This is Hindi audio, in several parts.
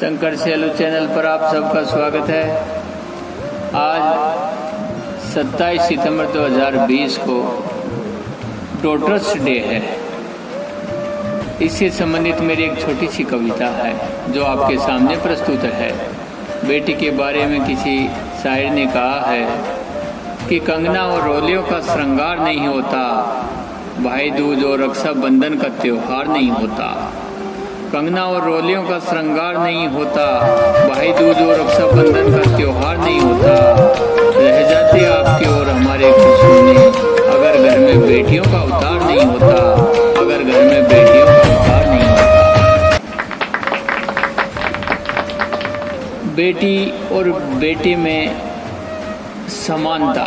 शंकर सेलू चैनल पर आप सबका स्वागत है। आज 27 सितंबर 2020 को डॉटर्स डे है। इससे संबंधित मेरी एक छोटी सी कविता है जो आपके सामने प्रस्तुत है। बेटी के बारे में किसी शायर ने कहा है कि कंगना और रोलियों का श्रृंगार नहीं होता, भाई दूज और रक्षाबंधन का त्योहार नहीं होता। कंगना और रोलियों का श्रृंगार नहीं होता, भाई दूज और रक्षाबंधन का त्योहार नहीं होता। रह जाते आपके और हमारे खुशों अगर घर में बेटियों का अवतार नहीं होता, अगर घर में बेटियों का अवतार नहीं होता। बेटी और बेटे में समानता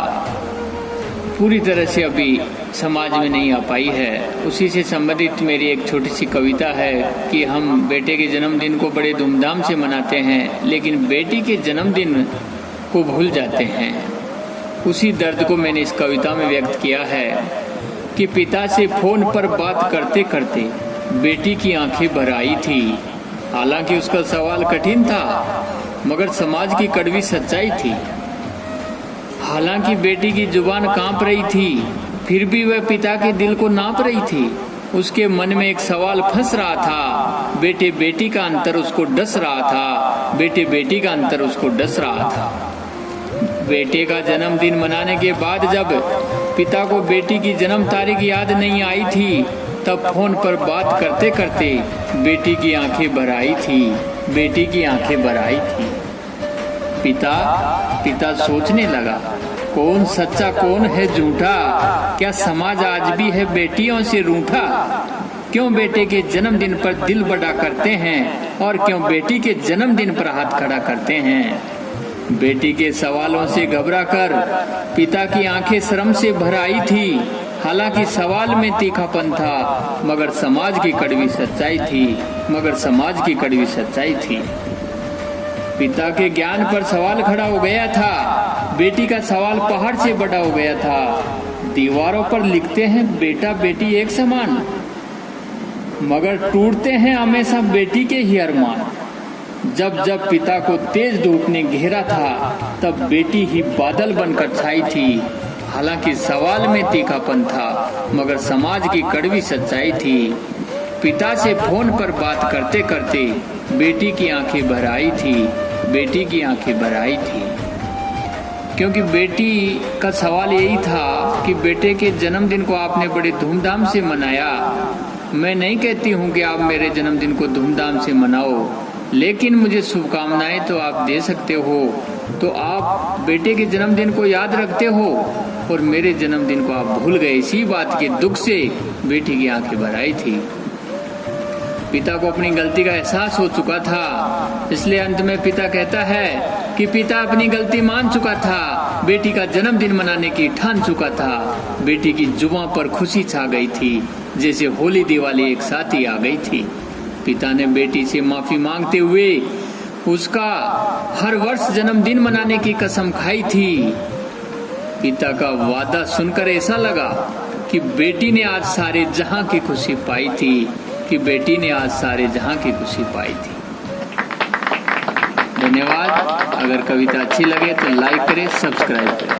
पूरी तरह से अभी समाज में नहीं आ पाई है। उसी से संबंधित मेरी एक छोटी सी कविता है कि हम बेटे के जन्मदिन को बड़े धूमधाम से मनाते हैं, लेकिन बेटी के जन्मदिन को भूल जाते हैं। उसी दर्द को मैंने इस कविता में व्यक्त किया है कि पिता से फोन पर बात करते करते बेटी की आंखें भर आई थी। हालांकि उसका सवाल कठिन था, मगर समाज की कड़वी सच्चाई थी। हालांकि बेटी की जुबान कांप रही थी, फिर भी वह पिता के दिल को नाप रही थी। उसके मन में एक सवाल फंस रहा था, बेटे बेटी का अंतर उसको डस रहा था, बेटे बेटी का अंतर उसको डस रहा था। बेटे का जन्मदिन मनाने के बाद जब पिता को बेटी की जन्म तारीख याद नहीं आई थी, तब फोन पर बात करते करते बेटी की आंखें भर आई थी, बेटी की आंखें भर आई थी। पिता सोचने लगा, कौन सच्चा कौन है झूठा, क्या समाज आज भी है बेटियों से रूठा। क्यों बेटे के जन्मदिन पर दिल बड़ा करते हैं और क्यों बेटी के जन्मदिन पर हाथ खड़ा करते हैं। बेटी के सवालों से घबराकर पिता की आंखें शर्म से भर आई थी। हालांकि सवाल में तीखापन था, मगर समाज की कड़वी सच्चाई थी, मगर समाज की कड़वी सच्चाई थी। पिता के ज्ञान पर सवाल खड़ा हो गया था, बेटी का सवाल पहाड़ से बड़ा हो गया था। दीवारों पर लिखते हैं बेटा बेटी एक समान, मगर टूटते हैं हमेशा बेटी के ही अरमान। जब जब पिता को तेज धूप ने घेरा था, तब बेटी ही बादल बनकर छाई थी। हालांकि सवाल में तीखापन था, मगर समाज की कड़वी सच्चाई थी। पिता से फोन पर बात करते करते बेटी की आंखें भर आई थी, बेटी की आंखें भर आई थी। क्योंकि बेटी का सवाल यही था कि बेटे के जन्मदिन को आपने बड़े धूमधाम से मनाया। मैं नहीं कहती हूँ कि आप मेरे जन्मदिन को धूमधाम से मनाओ, लेकिन मुझे शुभकामनाएं तो आप दे सकते हो। तो आप बेटे के जन्मदिन को याद रखते हो और मेरे जन्मदिन को आप भूल गए। इसी बात के दुख से बेटी की आंखें भर आई थी। पिता को अपनी गलती का एहसास हो चुका था, इसलिए अंत में पिता कहता है कि पिता अपनी गलती मान चुका था, बेटी का जन्मदिन मनाने की ठान चुका था। बेटी की जुबां पर खुशी छा गई थी, जैसे होली दिवाली एक साथ ही आ गई थी। पिता ने बेटी से माफी मांगते हुए उसका हर वर्ष जन्मदिन मनाने की कसम खाई थी। पिता का वादा सुनकर ऐसा लगा कि बेटी ने आज सारे जहां की खुशी पाई थी, कि बेटी ने आज सारे जहां की खुशी पाई थी। धन्यवाद। अगर कविता अच्छी लगे तो लाइक करें, सब्सक्राइब करें।